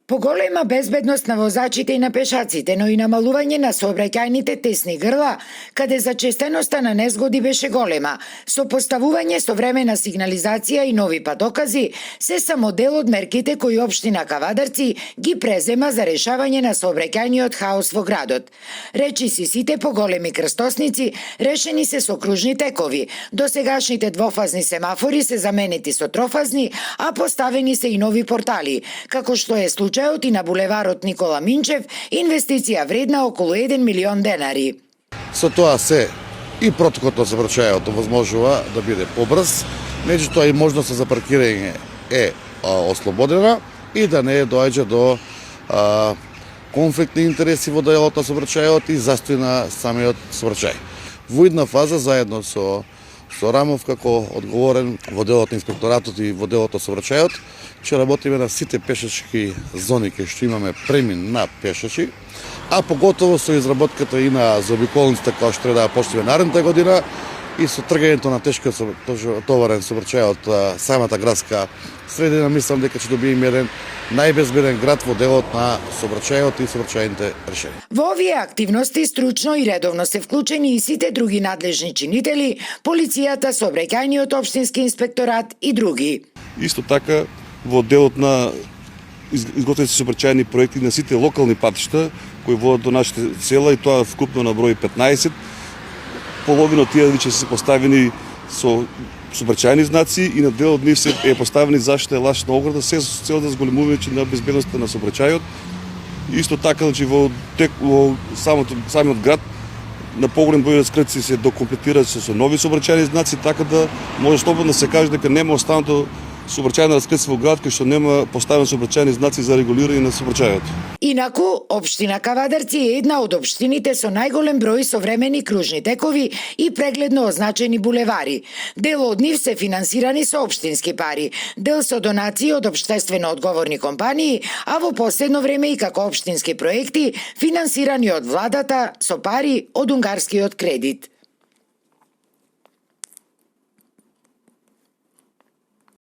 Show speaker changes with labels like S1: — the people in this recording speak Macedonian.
S1: Поголема безбедност на возачите и на пешаците, но и намалување на сообраќајните тесни грла, каде зачестеноста на незгоди беше голема. Со поставување современа сигнализација и нови патокази, се само дел од мерките кои општина Кавадарци ги презема за решавање на сообраќајниот хаос во градот. Речиси сите поголеми крстосници решени се со кружни текови. Досегашните двофазни семафори се заменети со трофазни, а поставени се и нови портали, како што е случајот и на булеварот Никола Минчев, инвестиција вредна околу 1 милион денари.
S2: Со тоа се и протоколот на сообраќајот овозможува да биде побрз, меѓутоа и можноста за паркирање е ослободена и да не доаѓа до конфликтни интереси во делот на сообраќајот и застој на самиот сообраќај. Во идна фаза заедно со Рамов како одговорен во делот на инспекторатот и во делот на сообраќајот, ќе работиме на сите пешачки зони кај што имаме премин на пешачи, а поготово со изработката и на заобиколницата која што треба да почне наредната година и со тргањето на тешко товарен сообраќај од самата градска средина, мислам дека ќе добиеме еден најбезбеден град во делот на сообраќајот и сообраќајните решенија.
S1: Во овие активности стручно и редовно се вклучени и сите други надлежни чинители, полицијата, сообраќајниот општински инспекторат и други.
S3: Исто така во делот на изготвени се сообраќајни проекти на сите локални патишта кои водат до нашите села, и тоа вкупно на број 15. Половина од тие веќе се поставени со сообраќајни знаци и на дел од нив се е поставени заштита еластична ограда, се со цел да зголемување на безбедноста на сообраќајот. Исто така, во самиот град на поголем број раскрци се докомплетираат со нови сообраќајни знаци, така да може слободно да се каже дека нема останато сообраќајна раскрци во град кој што нема поставени сообраќајни знаци за регулирање на сообраќајот.
S1: Инаку, општина Кавадарци е една од општините со најголем број современи кружни текови и прегледно означени булевари. Дел од нив се финансирани со општински пари, дел со донации од општествено одговорни компании, а во последно време и како општински проекти финансирани од владата со пари од унгарскиот кредит.